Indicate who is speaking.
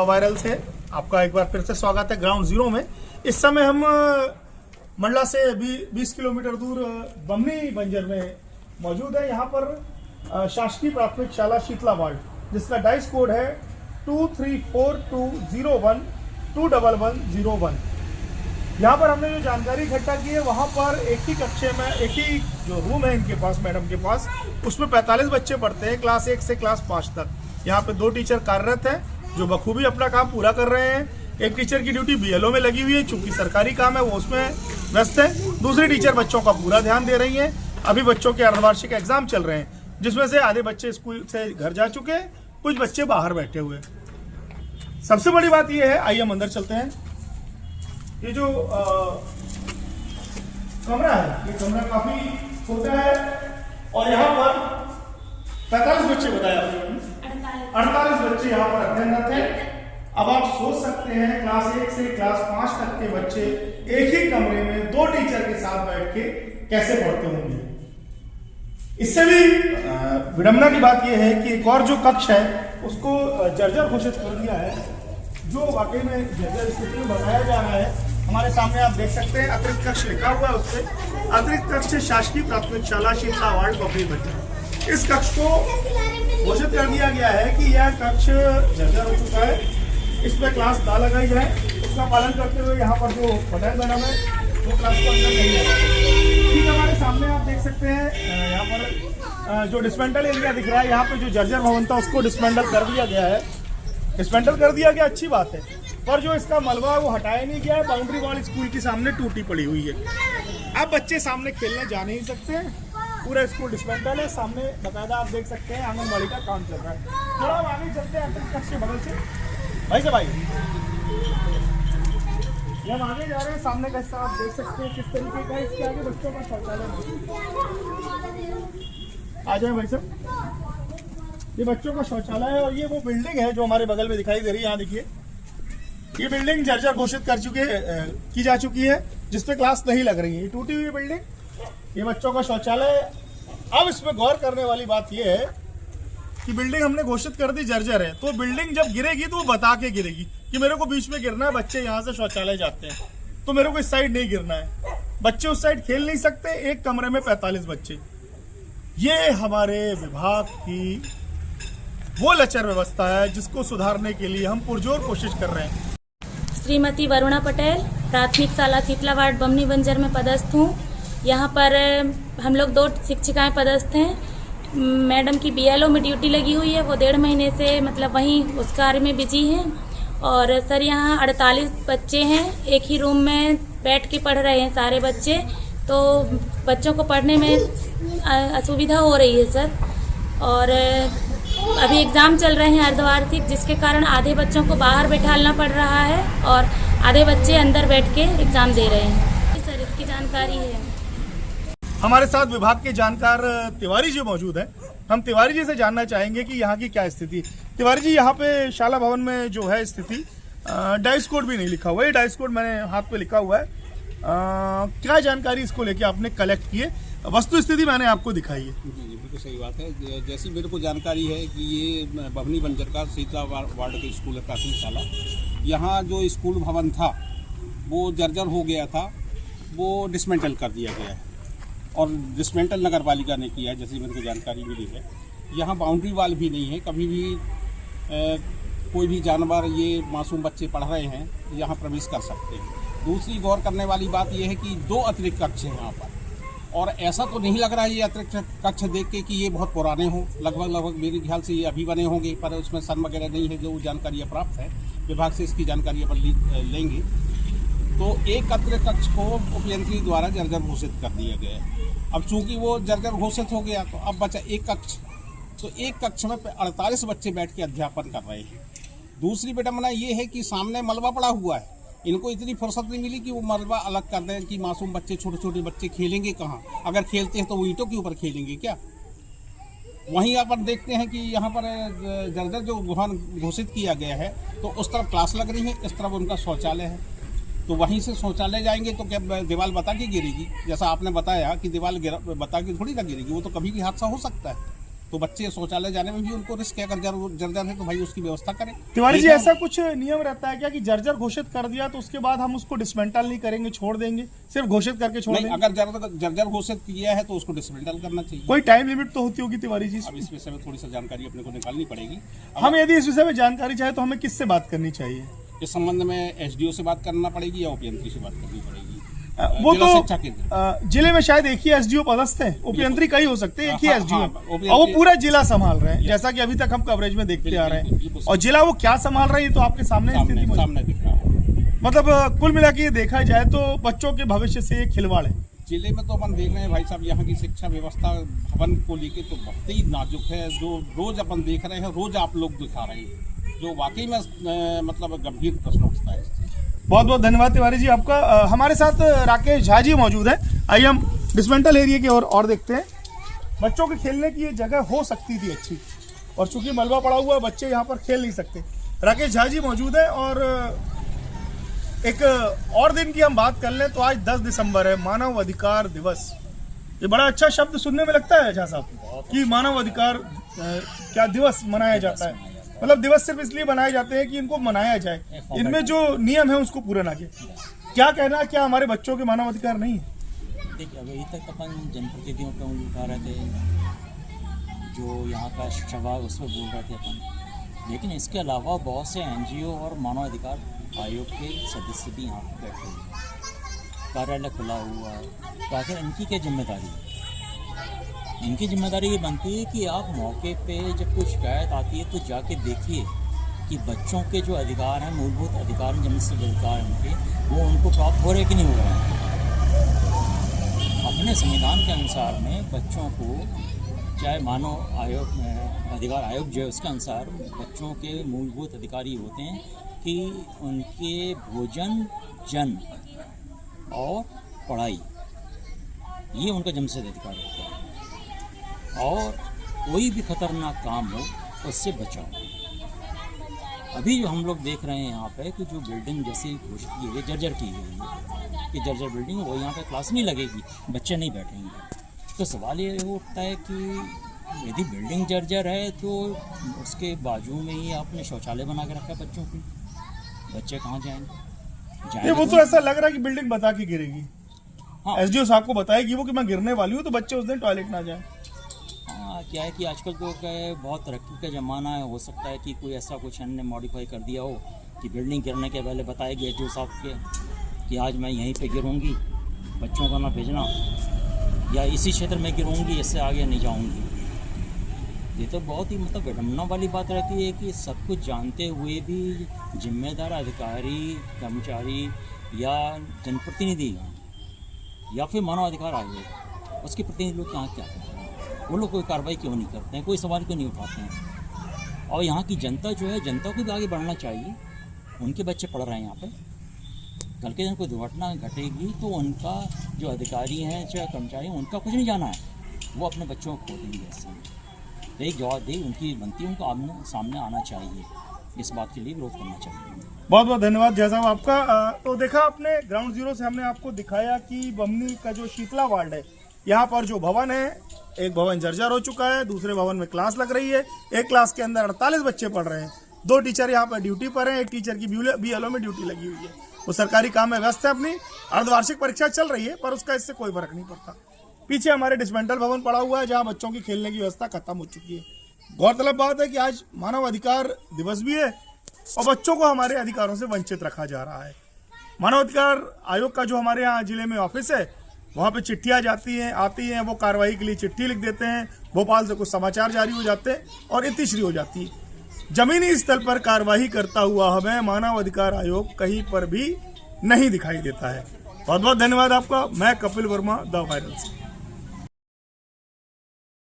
Speaker 1: Viral से आपका एक बार फिर से स्वागत है ग्राउंड जीरो में। इस समय हम मंडला से 20 किलोमीटर दूर बमनी बंजर में मौजूद है। यहाँ पर शासकीय प्राथमिक शाला शीतला वार्ड, जिसका डाइस कोड है 23420121101। यहाँ पर हमने जो जानकारी इकट्ठा की है, वहाँ पर एक ही कक्षे में, एक ही जो रूम है इनके पास, मैडम के पास, उसमें 45 बच्चे पढ़ते हैं क्लास 1 से क्लास 5 तक। यहाँ पे 2 टीचर कार्यरत हैं जो बखूबी अपना काम पूरा कर रहे हैं। एक टीचर की ड्यूटी बीएलओ में लगी हुई है, चूंकि सरकारी काम है वो उसमें व्यस्त है। दूसरी टीचर बच्चों का पूरा ध्यान दे रही हैं। अभी बच्चों के अर्धवार्षिक एग्जाम चल रहे हैं, जिसमें से आधे बच्चे स्कूल से घर जा चुके हैं, कुछ बच्चे बाहर बैठे हुए हैं। सबसे बड़ी बात यह है, आइए हम अंदर चलते हैं। ये जो कमरा है, ये कमरा काफी छोटा है और यहाँ पर 45 बच्चे बताया आपने, 48 बच्चे यहाँ पर अध्ययनरत हैं। अब आप सोच सकते हैं क्लास 1 से क्लास 5 तक के बच्चे एक ही कमरे में 2 टीचर के साथ बैठ के कैसे पढ़ते होंगे। इससे भी विडंबना की बात यह है कि एक और जो कक्ष है उसको जर्जर घोषित कर दिया है, जो वाकई में जर्जर स्थिति में बताया जा रहा है। हमारे सामने आप देख सकते हैं अतिरिक्त कक्ष लिखा हुआ है, उससे अतिरिक्त कक्ष शासकीय प्राथमिक शाला शीतला वार्ड बमनी बंजर। इस कक्ष को घोषित कर दिया गया है कि यह कक्ष जर्जर हो चुका है, इस पर क्लास ना लगाई जाए। उसका पालन करते हुए यहाँ पर जो पटेल मैडम है वो क्लास को अंदर नहीं लगाई। ठीक हमारे सामने आप देख सकते हैं यहाँ पर जो डिस्मेंटल एरिया दिख रहा है, यहाँ पे जो जर्जर भवन था उसको डिस्मेंटल कर दिया गया है। डिस्मेंटल कर दिया गया, अच्छी बात है, पर जो इसका मलबा वो हटाया नहीं गया है। बाउंड्री वॉल स्कूल के सामने टूटी पड़ी हुई है। अब बच्चे सामने खेलने जा नहीं सकते, पूरा स्कूल डिस्मेंटल है। सामने बकायदा आप देख सकते हैं आंगनबाड़ी का काम चल रहा है। थोड़ा हम आगे चलते हैं अंतिम कक्ष के बगल से, भाई से भाई ये हम आगे जा रहे हैं। सामने का हिस्सा आप देख सकते हैं किस तरीके का है। इसके आगे बच्चों का शौचालय आ जाए भाई साहब, ये बच्चों का शौचालय है। और ये वो बिल्डिंग है जो हमारे बगल में दिखाई दे रही है, यहाँ देखिए, ये बिल्डिंग जर्जर घोषित की जा चुकी है, जिसपे क्लास नहीं लग रही है। ये टूटी हुई बिल्डिंग, ये बच्चों का शौचालय। अब इसमें गौर करने वाली बात यह है कि बिल्डिंग हमने घोषित कर दी जर्जर है, तो बिल्डिंग जब गिरेगी तो वो बता के गिरेगी कि मेरे को बीच में गिरना है, बच्चे यहाँ से शौचालय जाते हैं, तो मेरे को इस साइड नहीं गिरना है। बच्चे उस साइड खेल नहीं सकते, एक कमरे में 45 बच्चे। ये हमारे विभाग की वो लचर व्यवस्था है जिसको सुधारने के लिए हम पुरजोर कोशिश कर रहे हैं।
Speaker 2: श्रीमती वरुणा पटेल, प्राथमिक शाला शीतला वार्ड बमनी बंजर में पदस्थ हूँ। यहाँ पर हम लोग 2 शिक्षिकाएं पदस्थ हैं। मैडम की बीएलओ में ड्यूटी लगी हुई है, वो 1.5 महीने से मतलब वहीं उस कार्य में बिजी हैं। और सर यहाँ 48 बच्चे हैं, एक ही रूम में बैठ के पढ़ रहे हैं सारे बच्चे, तो बच्चों को पढ़ने में असुविधा हो रही है सर। और अभी एग्ज़ाम चल रहे हैं अर्धवार्षिक, जिसके कारण आधे बच्चों को बाहर बैठालना पड़ रहा है और आधे बच्चे अंदर बैठ के एग्ज़ाम दे रहे हैं। सर इसकी जानकारी है।
Speaker 1: हमारे साथ विभाग के जानकार तिवारी जी मौजूद हैं। हम तिवारी जी से जानना चाहेंगे कि यहाँ की क्या स्थिति। तिवारी जी, यहाँ पे शाला भवन में जो है स्थिति, डाइस कोड भी नहीं लिखा हुआ है। डाइस कोड मैंने हाथ पे लिखा हुआ है। क्या जानकारी इसको लेके आपने कलेक्ट की है? वस्तु स्थिति मैंने आपको दिखाई है।
Speaker 3: जी बिल्कुल सही बात है। जैसी मेरे को जानकारी है कि ये बमनी बंजर का शीतला वार्ड का स्कूल है, प्राथमिक शाला। यहाँ जो स्कूल भवन था वो जर्जर हो गया था, वो डिसमेंटल कर दिया गया है और डिसमेंटल नगर पालिका ने किया है, जैसी मेरे को जानकारी मिली है। यहाँ बाउंड्री वाल भी नहीं है, कभी भी कोई भी जानवर, ये मासूम बच्चे पढ़ रहे हैं, यहाँ प्रवेश कर सकते हैं। दूसरी गौर करने वाली बात यह है कि 2 अतिरिक्त कक्ष हैं यहाँ पर, और ऐसा तो नहीं लग रहा है ये अतिरिक्त कक्ष देख के कि ये बहुत पुराने हों। लगभग मेरे ख्याल से ये अभी बने होंगे, पर उसमें सन वगैरह नहीं है। जो जानकारी प्राप्त है विभाग से, इसकी जानकारी अपन लेंगे। तो एक अतिरिक्त कक्ष को उपयंत्री द्वारा जर्जर घोषित कर दिया गया है। अब चूंकि वो जर्जर घोषित हो गया, तो अब बचा एक कक्ष। तो एक कक्ष में 48 बच्चे बैठ के अध्यापन कर रहे हैं। दूसरी विडंबना ये है कि सामने मलबा पड़ा हुआ है। इनको इतनी फुर्सत नहीं मिली कि वो मलबा अलग कर दें कि मासूम बच्चे, छोटे छोटे बच्चे खेलेंगे कहाँ? अगर खेलते हैं तो वो ईंटों के ऊपर खेलेंगे क्या? वहीं अपन देखते हैं कि यहाँ पर जर्जर जो भवन घोषित किया गया है, तो उस तरफ क्लास लग रही है, इस तरफ उनका शौचालय है। तो वहीं से शौचालय जाएंगे तो क्या दीवार बता के गिरेगी? जैसा आपने बताया कि दीवार बता के थोड़ी ना गिरेगी, वो तो कभी भी हादसा हो सकता है। तो बच्चे शौचालय जाने में भी उनको रिस्क है, अगर जर्जर है तो भाई उसकी व्यवस्था करें।
Speaker 1: तिवारी जी, ऐसा कुछ नियम रहता है क्या कि जर्जर घोषित कर दिया तो उसके बाद हम उसको डिसमेंटल नहीं करेंगे, छोड़ देंगे, सिर्फ घोषित करके छोड़ देंगे?
Speaker 3: अगर जर्जर घोषित किया है तो उसको डिसमेंटल करना चाहिए।
Speaker 1: कोई टाइम लिमिट तो होती होगी तिवारी जी?
Speaker 3: अब इस विषय में थोड़ी सी जानकारी अपने को निकालनी पड़ेगी।
Speaker 1: हम यदि इस विषय में जानकारी चाहे तो हमें किससे बात करनी चाहिए?
Speaker 3: इस संबंध में एसडीओ से बात करना पड़ेगी या ओपीएंत्री से बात करनी पड़ेगी।
Speaker 1: वो
Speaker 3: जिला
Speaker 1: तो
Speaker 3: शिक्षा केंद्र
Speaker 1: जिले में शायद एक ही एसडीओ पदस्थ है, ओपीएंत्री कई हो सकते हैं, एक ही
Speaker 3: हाँ,
Speaker 1: एसडीओ
Speaker 3: हाँ,
Speaker 1: और वो पूरा जिला संभाल रहे हैं, जैसा कि अभी तक हम कवरेज में देखते आ रहे हैं। और जिला वो क्या संभाल रहे हैं तो आपके सामने स्थिति मौजूद।
Speaker 3: सामने दिख रहा है।
Speaker 1: मतलब कुल मिला के देखा जाए तो बच्चों के भविष्य से ये खिलवाड़ है।
Speaker 3: जिले में तो अपन देख रहे हैं भाई साहब, यहाँ की शिक्षा व्यवस्था भवन को लेके तो बहुत ही नाजुक है, जो रोज अपन देख रहे हैं, रोज आप लोग दिखा रहे हैं, जो वाकई में मतलब गंभीर प्रश्न उठता है।
Speaker 1: बहुत बहुत धन्यवाद तिवारी जी आपका। हमारे साथ राकेश झा जी मौजूद है। आइए हम डिसमेंटल एरिया की ओर और देखते हैं। बच्चों के खेलने की ये जगह हो सकती थी अच्छी, और चूंकि मलबा पड़ा हुआ है बच्चे यहाँ पर खेल नहीं सकते। राकेश झा जी मौजूद है। और एक और दिन की हम बात कर लें तो आज 10 दिसंबर है, मानव अधिकार दिवस। ये बड़ा अच्छा शब्द सुनने में लगता है झा साहब कि मानव अधिकार क्या दिवस मनाया जाता है। मतलब दिवस सिर्फ इसलिए बनाए जाते हैं कि इनको मनाया जाए, इनमें जो नियम है उसको पूरा ना किया। क्या कहना है, क्या हमारे बच्चों के मानव अधिकार नहीं है?
Speaker 4: देखिए, अभी तक अपन जनप्रतिनिधियों पे उंगली उठा रहे थे, जो यहाँ का शिक्षा विभाग उस पर बोल रहे थे अपन, लेकिन इसके अलावा बहुत से एनजीओ और मानव अधिकार आयोग के सदस्य भी यहाँ पर बैठे हुए हैं, कार्यालय खुला हुआ है। तो आखिर इनकी क्या जिम्मेदारी है? इनकी जिम्मेदारी ये बनती है कि आप मौके पे जब कोई शिकायत आती है तो जाके देखिए कि बच्चों के जो अधिकार हैं, मूलभूत अधिकार हैं, जन्मसिद्ध अधिकार हैं वो उनको प्राप्त हो रहे कि नहीं हो रहे हैं। अपने संविधान के अनुसार में बच्चों को, चाहे मानव आयोग अधिकार आयोग जो है उसके अनुसार बच्चों के मूलभूत अधिकारी होते हैं कि उनके भोजन, जन्म और पढ़ाई, ये उनका जन्मसिद्ध अधिकार होता है। और कोई भी खतरनाक काम हो उससे बचाओ। अभी जो हम लोग देख रहे हैं यहाँ पे कि जो बिल्डिंग जैसी घोषित की गई, जर्जर की गई है कि जर्जर बिल्डिंग, वो यहाँ पे क्लास नहीं लगेगी, बच्चे नहीं बैठेंगे। तो सवाल ये उठता है कि यदि बिल्डिंग जर्जर है तो उसके बाजू में ही आपने शौचालय बना के रखा है बच्चों की, बच्चे कहाँ जाएंगे?
Speaker 1: वो तो ऐसा लग रहा है कि बिल्डिंग बता के गिरेगी।
Speaker 4: हाँ,
Speaker 1: एसडीओ साहब को बताएगी वो कि मैं गिरने वाली हूँ, तो बच्चे उस दिन टॉयलेट ना जाए।
Speaker 4: क्या है कि आजकल तो क्या है, बहुत तरक्की का ज़माना है, हो सकता है कि कोई ऐसा कुछ हमने मॉडिफाई कर दिया हो कि बिल्डिंग गिरने के पहले बताया गया जो साहब के कि आज मैं यहीं पे गिरूंगी, बच्चों को ना भेजना, या इसी क्षेत्र में गिरूंगी, इससे आगे नहीं जाऊंगी। ये तो बहुत ही मतलब विडम्बना वाली बात रहती है कि सब कुछ जानते हुए भी जिम्मेदार अधिकारी, कर्मचारी या जनप्रतिनिधि या फिर मानव अधिकार आयोग, उसके प्रतिनिधि लोग यहाँ क्या करते हैं? वो लोग कोई कार्रवाई क्यों नहीं करते हैं, कोई सवाल क्यों नहीं उठाते हैं? और यहाँ की जनता जो है, जनता को भी आगे बढ़ना चाहिए। उनके बच्चे पढ़ रहे हैं यहाँ पे, कल के दिन कोई दुर्घटना घटेगी तो उनका जो अधिकारी हैं चाहे कर्मचारी हैं, उनका कुछ नहीं जाना है, वो अपने बच्चों को खो देंगे। ऐसे एक जवाबदेही उनकी बनती है, उनको सामने आना चाहिए, इस बात के लिए विरोध करना चाहिए।
Speaker 1: बहुत बहुत धन्यवाद जय साहब आपका। तो देखा आपने ग्राउंड जीरो से हमने आपको दिखाया कि बमनी का जो शीतला वार्ड है, यहाँ पर जो भवन है, एक भवन जर्जर हो चुका है, दूसरे भवन में क्लास लग रही है। एक क्लास के अंदर 48 बच्चे पढ़ रहे हैं, 2 टीचर यहाँ पर ड्यूटी पर हैं, एक टीचर की BLO में ड्यूटी लगी हुई है, वो सरकारी काम में व्यस्त है। अपनी अर्धवार्षिक परीक्षा चल रही है पर उसका इससे कोई फर्क नहीं पड़ता। पीछे हमारे डिसमेंटल भवन पड़ा हुआ है जहाँ बच्चों की खेलने की व्यवस्था खत्म हो चुकी है। गौरतलब बात है कि आज मानव अधिकार दिवस भी है और बच्चों को हमारे अधिकारों से वंचित रखा जा रहा है। मानव अधिकार आयोग का जो हमारे यहाँ जिले में ऑफिस है, वहाँ पे चिट्ठियाँ आती हैं, वो कार्रवाई के लिए चिट्ठी लिख देते हैं, भोपाल से कुछ समाचार जारी हो जाते हैं और इतिश्री हो जाती है। जमीनी स्तर पर कार्रवाई करता हुआ हमें मानव अधिकार आयोग कहीं पर भी नहीं दिखाई देता है। बहुत बहुत धन्यवाद आपका। मैं कपिल वर्मा, द वायरल से।